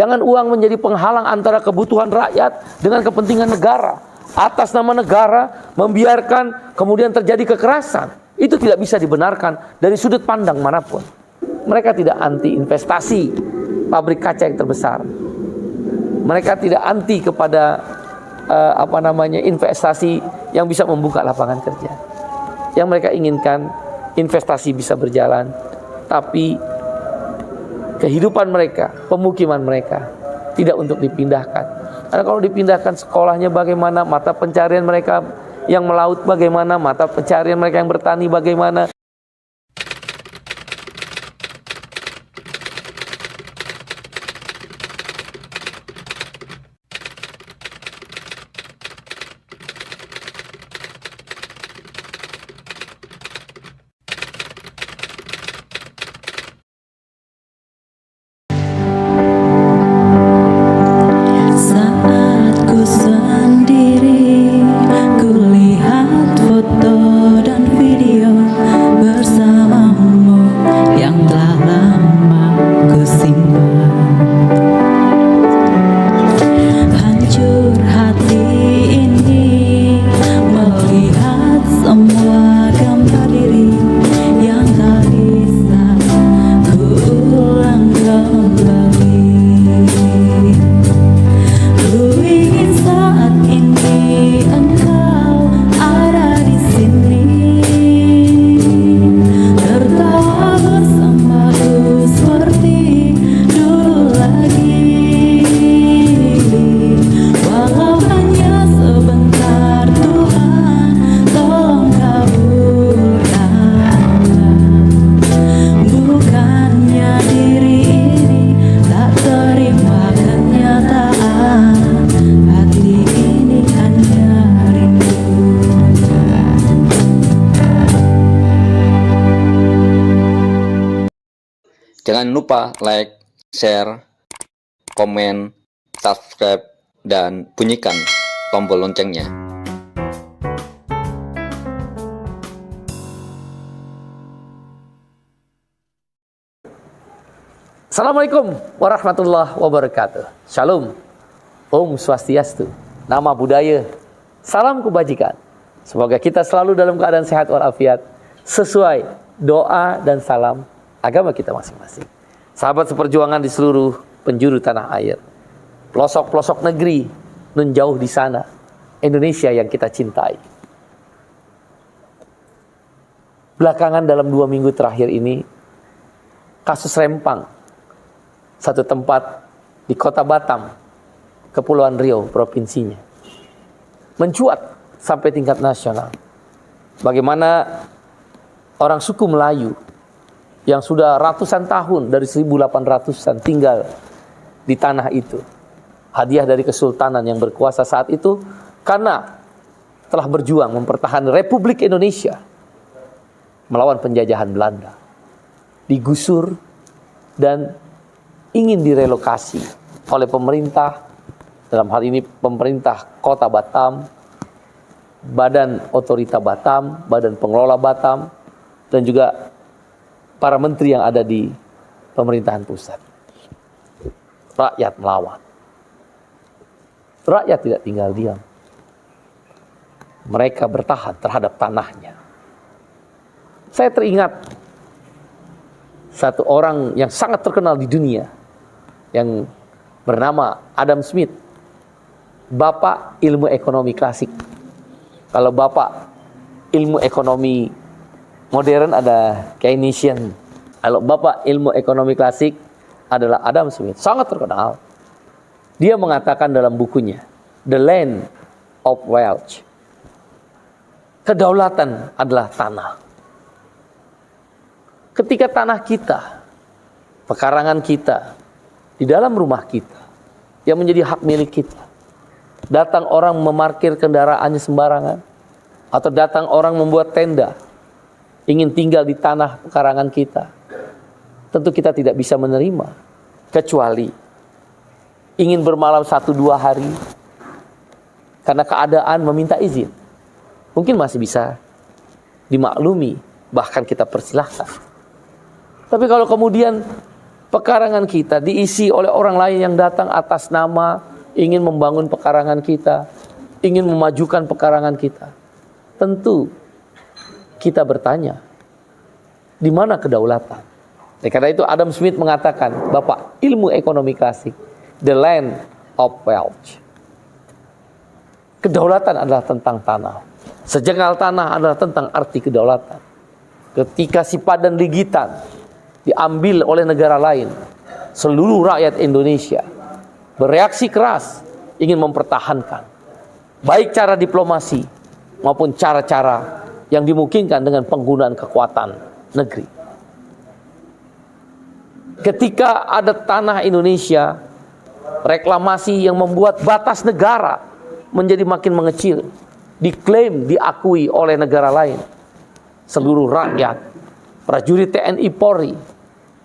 Jangan uang menjadi penghalang antara kebutuhan rakyat dengan kepentingan negara. Atas nama negara membiarkan kemudian terjadi kekerasan. Itu tidak bisa dibenarkan dari sudut pandang manapun. Mereka tidak anti investasi pabrik kaca yang terbesar. Mereka tidak anti kepada investasi yang bisa membuka lapangan kerja. Yang mereka inginkan investasi bisa berjalan, tapi kehidupan mereka, pemukiman mereka tidak untuk dipindahkan. Karena kalau dipindahkan sekolahnya bagaimana, mata pencarian mereka yang melaut bagaimana, mata pencarian mereka yang bertani bagaimana. Jangan lupa like, share, komen, subscribe, dan bunyikan tombol loncengnya. Assalamualaikum warahmatullahi wabarakatuh. Shalom, Om Swastiastu, nama budaya, salam kebajikan. Semoga kita selalu dalam keadaan sehat walafiat, sesuai doa dan salam agama kita masing-masing. Sahabat seperjuangan di seluruh penjuru tanah air, pelosok-pelosok negeri, nun jauh di sana, Indonesia yang kita cintai. Belakangan dalam 2 minggu terakhir ini, kasus Rempang, satu tempat di kota Batam, Kepulauan Riau, provinsinya, mencuat sampai tingkat nasional. Bagaimana orang suku Melayu yang sudah ratusan tahun, dari 1800-an tinggal di tanah itu, hadiah dari kesultanan yang berkuasa saat itu, karena telah berjuang mempertahankan Republik Indonesia melawan penjajahan Belanda, digusur dan ingin direlokasi oleh pemerintah, dalam hal ini pemerintah kota Batam, Badan Otorita Batam, Badan Pengelola Batam, dan juga para menteri yang ada di pemerintahan pusat. Rakyat melawan. Rakyat tidak tinggal diam. Mereka bertahan terhadap tanahnya. Saya teringat satu orang yang sangat terkenal di dunia, yang bernama Adam Smith, bapak ilmu ekonomi klasik. Kalau bapak ilmu ekonomi modern ada Keynesian. Kalau bapak ilmu ekonomi klasik adalah Adam Smith, sangat terkenal. Dia mengatakan dalam bukunya, The Land of Wealth, kedaulatan adalah tanah. Ketika tanah kita, pekarangan kita, di dalam rumah kita, yang menjadi hak milik kita, datang orang memarkir kendaraannya sembarangan, atau datang orang membuat tenda, ingin tinggal di tanah pekarangan kita, tentu kita tidak bisa menerima, kecuali ingin bermalam 1-2 hari karena keadaan meminta izin. Mungkin masih bisa dimaklumi, bahkan kita persilahkan. Tapi kalau kemudian pekarangan kita diisi oleh orang lain yang datang atas nama ingin membangun pekarangan kita, ingin memajukan pekarangan kita, tentu kita bertanya, di mana kedaulatan? Karena itu Adam Smith mengatakan, Bapak, ilmu ekonomi klasik, the land of wealth. Kedaulatan adalah tentang tanah. Sejengkal tanah adalah tentang arti kedaulatan. Ketika si Padan Ligitan diambil oleh negara lain, seluruh rakyat Indonesia bereaksi keras ingin mempertahankan baik cara diplomasi maupun cara-cara yang dimungkinkan dengan penggunaan kekuatan negeri. Ketika ada tanah Indonesia, reklamasi yang membuat batas negara menjadi makin mengecil, diklaim, diakui oleh negara lain, seluruh rakyat, prajurit TNI Polri,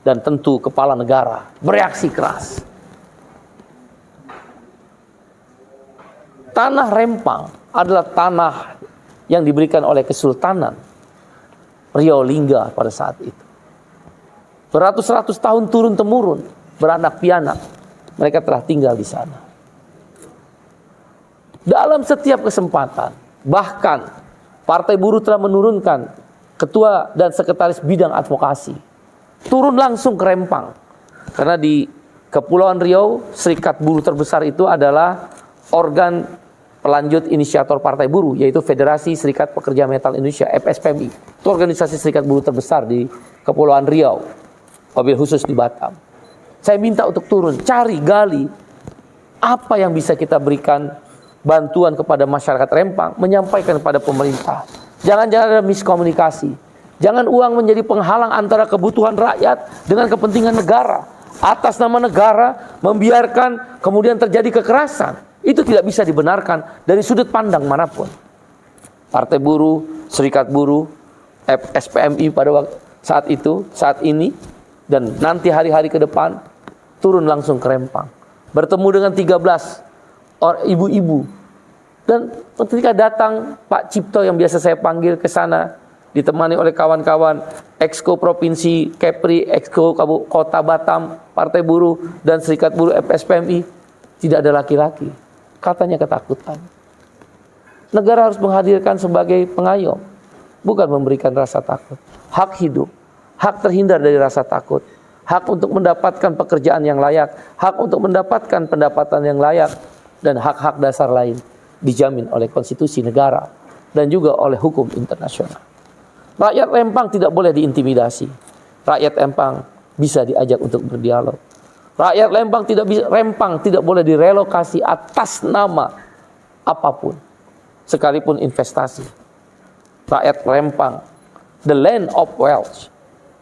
dan tentu kepala negara bereaksi keras. Tanah Rempang adalah tanah yang diberikan oleh Kesultanan Riau Lingga pada saat itu. Beratus-ratus tahun turun-temurun, beranak pianak, mereka telah tinggal di sana. Dalam setiap kesempatan, bahkan Partai Buruh telah menurunkan ketua dan sekretaris bidang advokasi, turun langsung ke Rempang. Karena di Kepulauan Riau, serikat buruh terbesar itu adalah organ pelanjut inisiator Partai Buruh, yaitu Federasi Serikat Pekerja Metal Indonesia, FSPMI. Itu organisasi serikat buruh terbesar di Kepulauan Riau, wabil khusus di Batam. Saya minta untuk turun, cari, gali, apa yang bisa kita berikan bantuan kepada masyarakat Rempang, menyampaikan kepada pemerintah. Jangan ada miskomunikasi. Jangan uang menjadi penghalang antara kebutuhan rakyat dengan kepentingan negara. Atas nama negara, membiarkan kemudian terjadi kekerasan. Itu tidak bisa dibenarkan dari sudut pandang manapun. Partai Buruh, Serikat Buruh, SPMI pada saat itu, saat ini, dan nanti hari-hari ke depan, turun langsung ke Rempang. Bertemu dengan 13 orang ibu-ibu. Dan ketika datang Pak Cipto yang biasa saya panggil ke sana, ditemani oleh kawan-kawan Exco Provinsi Kepri, Exco Kota Batam, Partai Buruh, dan Serikat Buruh FSPMI, tidak ada laki-laki. Katanya ketakutan. Negara harus menghadirkan sebagai pengayom, bukan memberikan rasa takut. Hak hidup, hak terhindar dari rasa takut, hak untuk mendapatkan pekerjaan yang layak, hak untuk mendapatkan pendapatan yang layak, dan hak-hak dasar lain dijamin oleh konstitusi negara dan juga oleh hukum internasional. Rakyat Rempang tidak boleh diintimidasi. Rakyat Rempang bisa diajak untuk berdialog. Rakyat Rempang tidak boleh direlokasi atas nama apapun, sekalipun investasi. Rakyat Rempang, the land of wealth,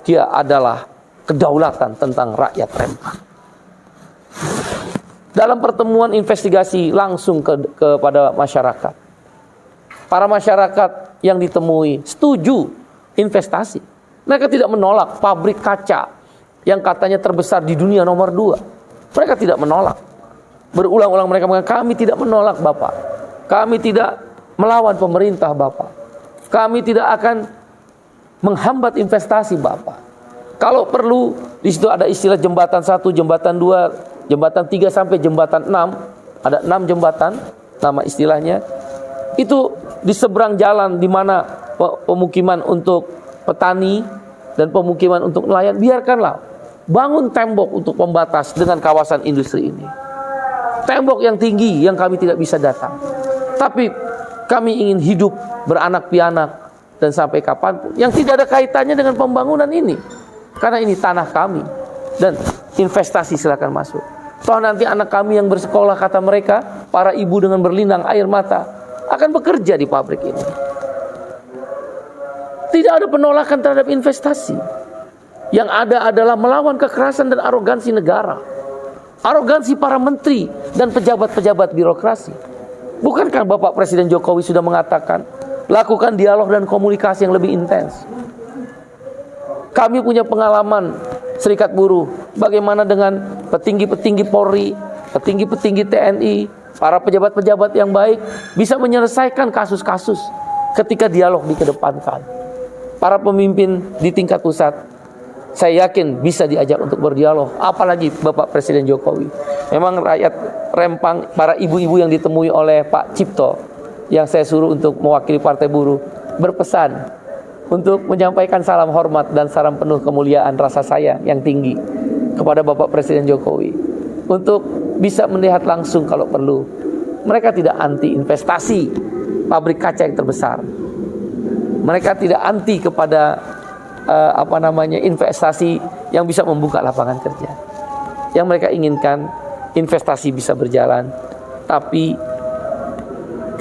dia adalah kedaulatan tentang rakyat Rempang. Dalam pertemuan investigasi langsung kepada masyarakat, para masyarakat yang ditemui setuju investasi. Mereka tidak menolak pabrik kaca yang katanya terbesar di dunia nomor 2. Mereka tidak menolak. Berulang-ulang mereka mengatakan, kami tidak menolak Bapak. Kami tidak melawan pemerintah Bapak. Kami tidak akan menghambat investasi Bapak. Kalau perlu, di situ ada istilah jembatan 1, jembatan 2, jembatan 3 sampai jembatan 6. Ada 6 jembatan, nama istilahnya. Itu di seberang jalan di mana pemukiman untuk petani dan pemukiman untuk nelayan, biarkanlah. Bangun tembok untuk pembatas dengan kawasan industri ini. Tembok yang tinggi yang kami tidak bisa datang. Tapi kami ingin hidup beranak pianak dan sampai kapanpun. Yang tidak ada kaitannya dengan pembangunan ini. Karena ini tanah kami. Dan investasi silakan masuk. Toh nanti anak kami yang bersekolah, kata mereka, para ibu dengan berlinang air mata, akan bekerja di pabrik ini. Tidak ada penolakan terhadap investasi. Yang ada adalah melawan kekerasan dan arogansi negara. Arogansi para menteri dan pejabat-pejabat birokrasi. Bukankah Bapak Presiden Jokowi sudah mengatakan, lakukan dialog dan komunikasi yang lebih intens. Kami punya pengalaman Serikat Buruh, bagaimana dengan petinggi-petinggi Polri, petinggi-petinggi TNI, para pejabat-pejabat yang baik bisa menyelesaikan kasus-kasus ketika dialog dikedepankan. Para pemimpin di tingkat pusat saya yakin bisa diajak untuk berdialog, apalagi Bapak Presiden Jokowi. Memang rakyat Rempang, para ibu-ibu yang ditemui oleh Pak Cipto, yang saya suruh untuk mewakili Partai Buruh, berpesan untuk menyampaikan salam hormat dan salam penuh kemuliaan rasa sayang yang tinggi kepada Bapak Presiden Jokowi, untuk bisa melihat langsung kalau perlu. Mereka tidak anti investasi pabrik kaca yang terbesar. Mereka tidak anti kepada investasi yang bisa membuka lapangan kerja. Yang mereka inginkan investasi bisa berjalan, tapi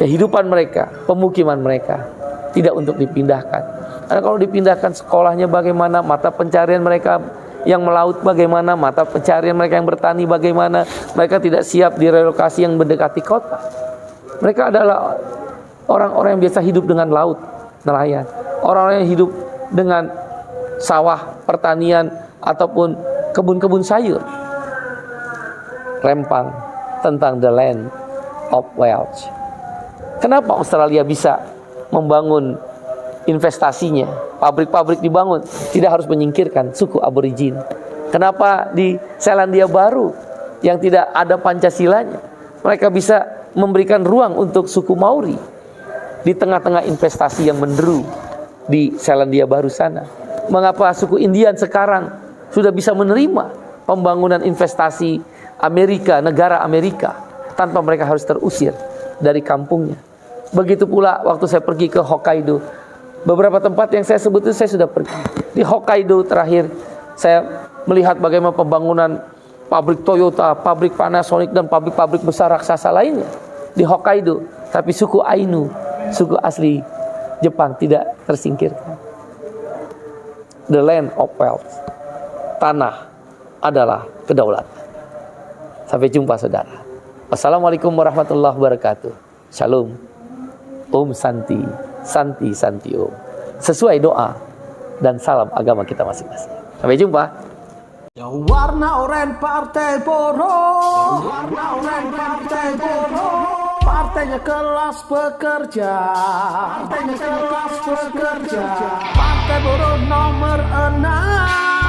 kehidupan mereka, pemukiman mereka tidak untuk dipindahkan. Karena kalau dipindahkan, sekolahnya bagaimana, mata pencarian mereka yang melaut bagaimana, mata pencarian mereka yang bertani bagaimana. Mereka tidak siap direlokasi yang mendekati kota. Mereka adalah orang-orang yang biasa hidup dengan laut, nelayan. Orang-orang yang hidup dengan sawah, pertanian, ataupun kebun-kebun sayur. Rempang tentang the land of wealth. Kenapa Australia bisa membangun investasinya, pabrik-pabrik dibangun, tidak harus menyingkirkan suku aborigin? Kenapa di Selandia Baru yang tidak ada Pancasilanya, mereka bisa memberikan ruang untuk suku Maori di tengah-tengah investasi yang menderu di Selandia Baru sana? Mengapa suku Indian sekarang sudah bisa menerima pembangunan investasi Amerika, negara Amerika, tanpa mereka harus terusir dari kampungnya? Begitu pula waktu saya pergi ke Hokkaido, beberapa tempat yang saya sebut itu saya sudah pergi. Di Hokkaido terakhir saya melihat bagaimana pembangunan pabrik Toyota, pabrik Panasonic, dan pabrik-pabrik besar raksasa lainnya di Hokkaido. Tapi suku Ainu, suku asli Jepang, tidak tersingkirkan. The land of wealth. Tanah adalah kedaulatan. Sampai jumpa saudara. Wassalamualaikum warahmatullahi wabarakatuh. Shalom. Om Santi. Santi Santi Om. Sesuai doa dan salam agama kita masing-masing. Sampai jumpa. Ya warna oranye Partai Buruh. Warna oranye Partai Buruh. Partainya kelas pekerja. Partainya kelas pekerja. Partai Buruh nomor 6.